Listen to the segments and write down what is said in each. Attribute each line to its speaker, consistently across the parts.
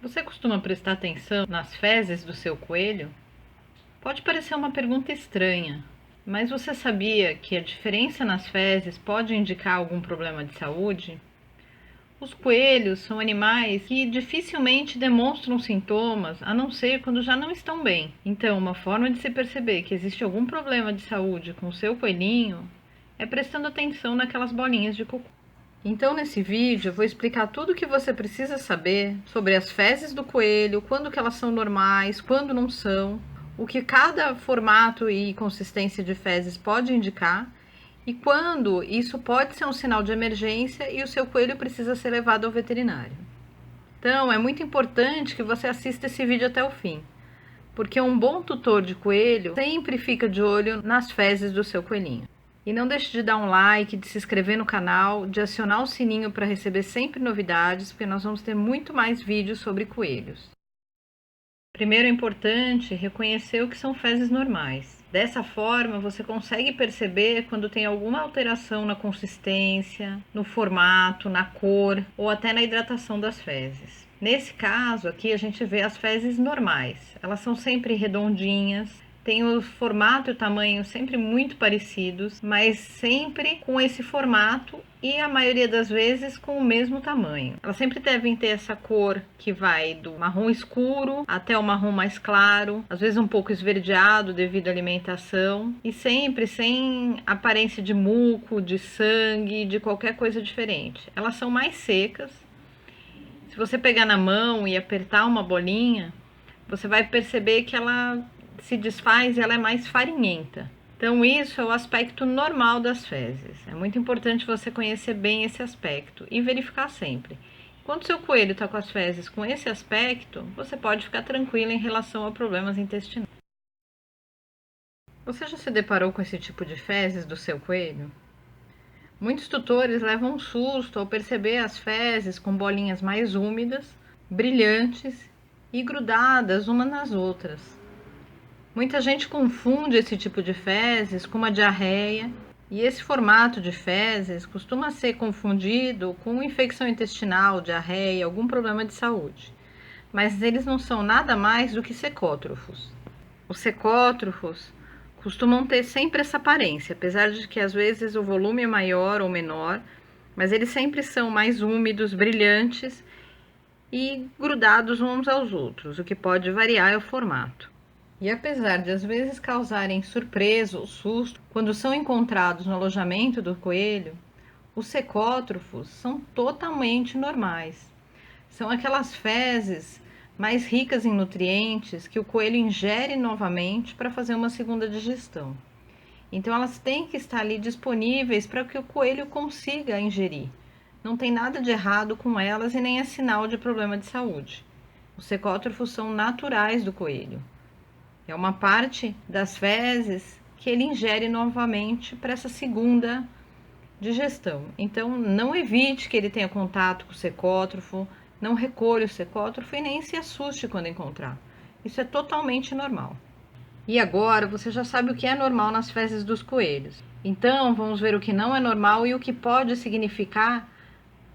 Speaker 1: Você costuma prestar atenção nas fezes do seu coelho? Pode parecer uma pergunta estranha, mas você sabia que a diferença nas fezes pode indicar algum problema de saúde? Os coelhos são animais que dificilmente demonstram sintomas, a não ser quando já não estão bem. Então, uma forma de se perceber que existe algum problema de saúde com o seu coelhinho é prestando atenção naquelas bolinhas de cocô. Então, nesse vídeo, eu vou explicar tudo o que você precisa saber sobre as fezes do coelho, quando que elas são normais, quando não são, o que cada formato e consistência de fezes pode indicar e quando isso pode ser um sinal de emergência e o seu coelho precisa ser levado ao veterinário. Então, é muito importante que você assista esse vídeo até o fim, porque um bom tutor de coelho sempre fica de olho nas fezes do seu coelhinho. E não deixe de dar um like, de se inscrever no canal, de acionar o sininho para receber sempre novidades, porque nós vamos ter muito mais vídeos sobre coelhos. Primeiro é importante reconhecer o que são fezes normais. Dessa forma, você consegue perceber quando tem alguma alteração na consistência, no formato, na cor ou até na hidratação das fezes. Nesse caso aqui, a gente vê as fezes normais. Elas são sempre redondinhas, tem o formato e o tamanho sempre muito parecidos, mas sempre com esse formato e a maioria das vezes com o mesmo tamanho. Elas sempre devem ter essa cor que vai do marrom escuro até o marrom mais claro, às vezes um pouco esverdeado devido à alimentação, e sempre sem aparência de muco, de sangue, de qualquer coisa diferente. Elas são mais secas. Se você pegar na mão e apertar uma bolinha, você vai perceber que ela se desfaz e ela é mais farinhenta. Então, isso é o aspecto normal das fezes. É muito importante você conhecer bem esse aspecto e verificar sempre. Quando seu coelho está com as fezes com esse aspecto, você pode ficar tranquilo em relação a problemas intestinais. Você já se deparou com esse tipo de fezes do seu coelho? Muitos tutores levam um susto ao perceber as fezes com bolinhas mais úmidas, brilhantes e grudadas umas nas outras. Muita gente confunde esse tipo de fezes com uma diarreia, e esse formato de fezes costuma ser confundido com infecção intestinal, diarreia, algum problema de saúde. Mas eles não são nada mais do que secótrofos. Os secótrofos costumam ter sempre essa aparência, apesar de que às vezes o volume é maior ou menor, mas eles sempre são mais úmidos, brilhantes e grudados uns aos outros, o que pode variar é o formato. E apesar de às vezes causarem surpresa ou susto quando são encontrados no alojamento do coelho, os secótrofos são totalmente normais. São aquelas fezes mais ricas em nutrientes que o coelho ingere novamente para fazer uma segunda digestão. Então elas têm que estar ali disponíveis para que o coelho consiga ingerir. Não tem nada de errado com elas e nem é sinal de problema de saúde. Os secótrofos são naturais do coelho. É uma parte das fezes que ele ingere novamente para essa segunda digestão. Então, não evite que ele tenha contato com o secótrofo, não recolha o secótrofo e nem se assuste quando encontrar. Isso é totalmente normal. E agora você já sabe o que é normal nas fezes dos coelhos. Então, vamos ver o que não é normal e o que pode significar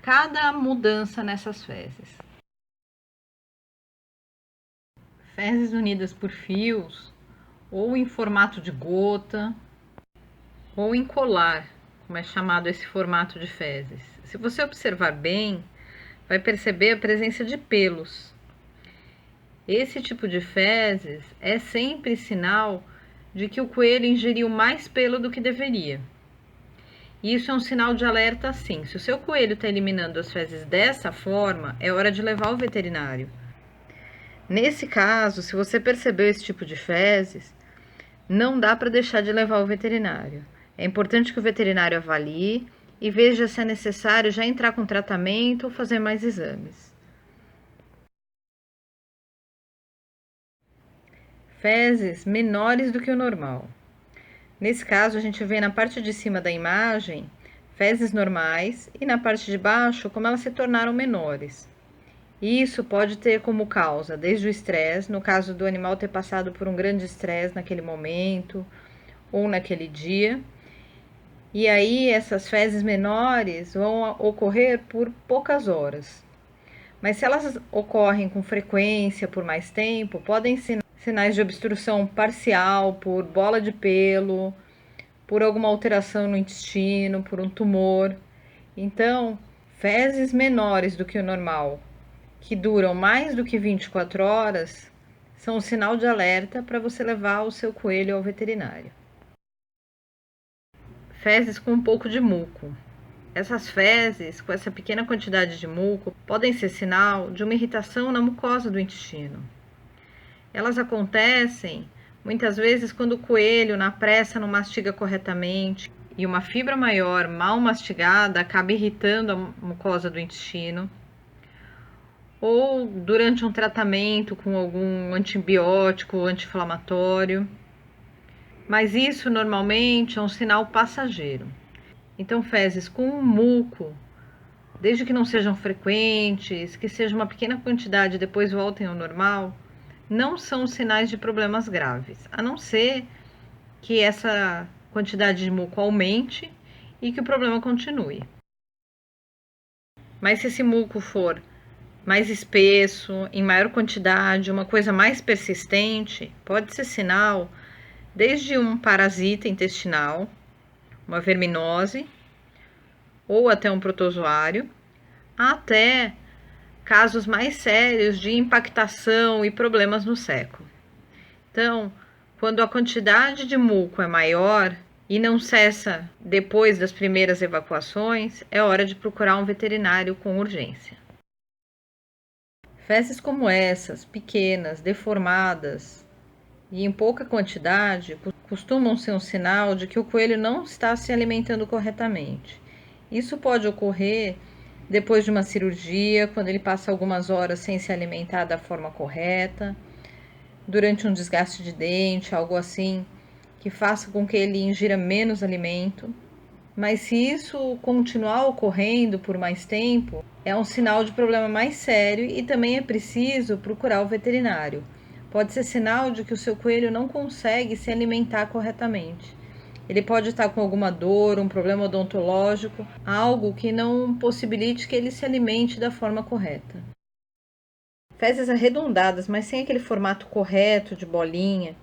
Speaker 1: cada mudança nessas fezes. Fezes unidas por fios, ou em formato de gota, ou em colar, como é chamado esse formato de fezes. Se você observar bem, vai perceber a presença de pelos. Esse tipo de fezes é sempre sinal de que o coelho ingeriu mais pelo do que deveria. Isso é um sinal de alerta, sim. Se o seu coelho está eliminando as fezes dessa forma, é hora de levar ao veterinário. Nesse caso, se você percebeu esse tipo de fezes, não dá para deixar de levar ao veterinário. É importante que o veterinário avalie e veja se é necessário já entrar com tratamento ou fazer mais exames. Fezes menores do que o normal. Nesse caso, a gente vê na parte de cima da imagem fezes normais e na parte de baixo como elas se tornaram menores. Isso pode ter como causa desde o estresse, no caso do animal ter passado por um grande estresse naquele momento ou naquele dia. E aí essas fezes menores vão ocorrer por poucas horas. Mas se elas ocorrem com frequência por mais tempo, podem ser sinais de obstrução parcial por bola de pelo, por alguma alteração no intestino, por um tumor. Então, fezes menores do que o normal, que duram mais do que 24 horas, são um sinal de alerta para você levar o seu coelho ao veterinário. Fezes com um pouco de muco. Essas fezes, com essa pequena quantidade de muco, podem ser sinal de uma irritação na mucosa do intestino. Elas acontecem muitas vezes quando o coelho, na pressa, não mastiga corretamente e uma fibra maior, mal mastigada, acaba irritando a mucosa do intestino. Ou durante um tratamento com algum antibiótico, anti-inflamatório. Mas isso normalmente é um sinal passageiro. Então, fezes com muco, desde que não sejam frequentes, que seja uma pequena quantidade e depois voltem ao normal, não são sinais de problemas graves, a não ser que essa quantidade de muco aumente e que o problema continue. Mas se esse muco for mais espesso, em maior quantidade, uma coisa mais persistente, pode ser sinal desde um parasita intestinal, uma verminose, ou até um protozoário, até casos mais sérios de impactação e problemas no seco. Então, quando a quantidade de muco é maior e não cessa depois das primeiras evacuações, é hora de procurar um veterinário com urgência. Fezes como essas, pequenas, deformadas e em pouca quantidade, costumam ser um sinal de que o coelho não está se alimentando corretamente. Isso pode ocorrer depois de uma cirurgia, quando ele passa algumas horas sem se alimentar da forma correta, durante um desgaste de dente, algo assim, que faça com que ele ingira menos alimento. Mas se isso continuar ocorrendo por mais tempo, é um sinal de problema mais sério e também é preciso procurar o veterinário. Pode ser sinal de que o seu coelho não consegue se alimentar corretamente. Ele pode estar com alguma dor, um problema odontológico, algo que não possibilite que ele se alimente da forma correta. Fezes arredondadas, mas sem aquele formato correto de bolinha,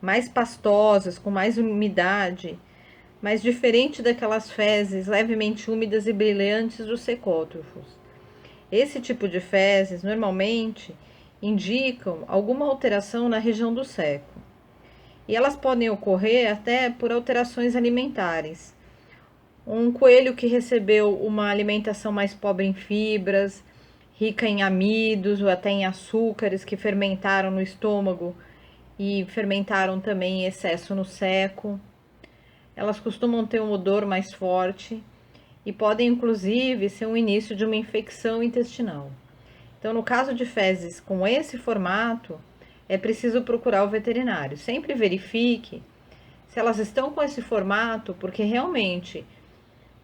Speaker 1: mais pastosas, com mais umidade, mas diferente daquelas fezes levemente úmidas e brilhantes dos secótrofos. Esse tipo de fezes normalmente indicam alguma alteração na região do seco. E elas podem ocorrer até por alterações alimentares. Um coelho que recebeu uma alimentação mais pobre em fibras, rica em amidos ou até em açúcares que fermentaram no estômago e fermentaram também em excesso no seco. Elas costumam ter um odor mais forte e podem inclusive ser um início de uma infecção intestinal. Então, no caso de fezes com esse formato, é preciso procurar o veterinário. Sempre verifique se elas estão com esse formato, porque realmente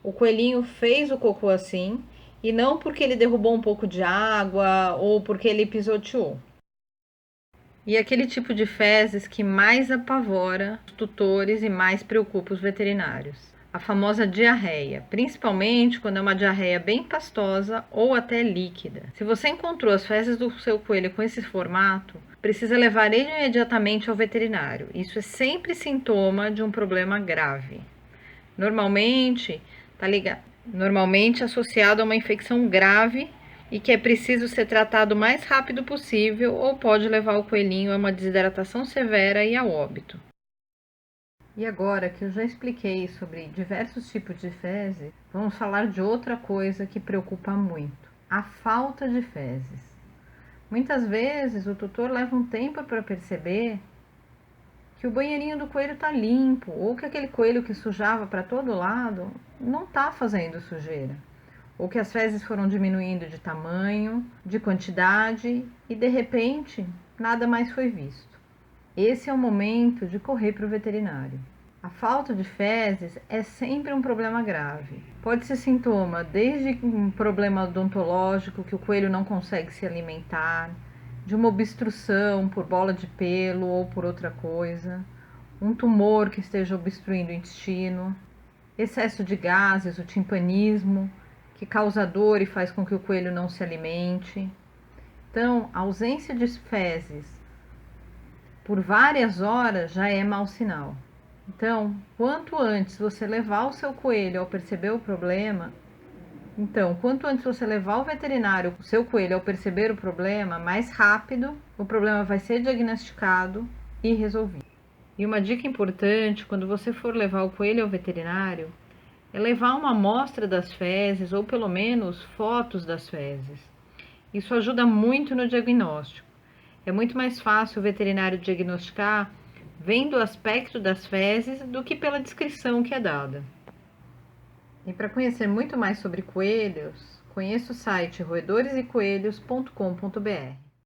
Speaker 1: o coelhinho fez o cocô assim e não porque ele derrubou um pouco de água ou porque ele pisoteou. E aquele tipo de fezes que mais apavora os tutores e mais preocupa os veterinários. A famosa diarreia, principalmente quando é uma diarreia bem pastosa ou até líquida. Se você encontrou as fezes do seu coelho com esse formato, precisa levar ele imediatamente ao veterinário. Isso é sempre sintoma de um problema grave. Normalmente associado a uma infecção grave e que é preciso ser tratado o mais rápido possível ou pode levar o coelhinho a uma desidratação severa e ao óbito. E agora que eu já expliquei sobre diversos tipos de fezes, vamos falar de outra coisa que preocupa muito: a falta de fezes. Muitas vezes o tutor leva um tempo para perceber que o banheirinho do coelho está limpo ou que aquele coelho que sujava para todo lado não está fazendo sujeira, ou que as fezes foram diminuindo de tamanho, de quantidade e de repente nada mais foi visto. Esse é o momento de correr para o veterinário. A falta de fezes é sempre um problema grave. Pode ser sintoma desde um problema odontológico, que o coelho não consegue se alimentar, de uma obstrução por bola de pelo ou por outra coisa, um tumor que esteja obstruindo o intestino, excesso de gases, o timpanismo, que causa dor e faz com que o coelho não se alimente. Então, a ausência de fezes por várias horas já é mau sinal. Então, quanto antes você levar o seu coelho ao perceber o problema, quanto antes você levar o veterinário, o seu coelho, ao perceber o problema, mais rápido o problema vai ser diagnosticado e resolvido. E uma dica importante, quando você for levar o coelho ao veterinário, é levar uma amostra das fezes ou pelo menos fotos das fezes. Isso ajuda muito no diagnóstico. É muito mais fácil o veterinário diagnosticar vendo o aspecto das fezes do que pela descrição que é dada. E para conhecer muito mais sobre coelhos, conheça o site roedoresecoelhos.com.br.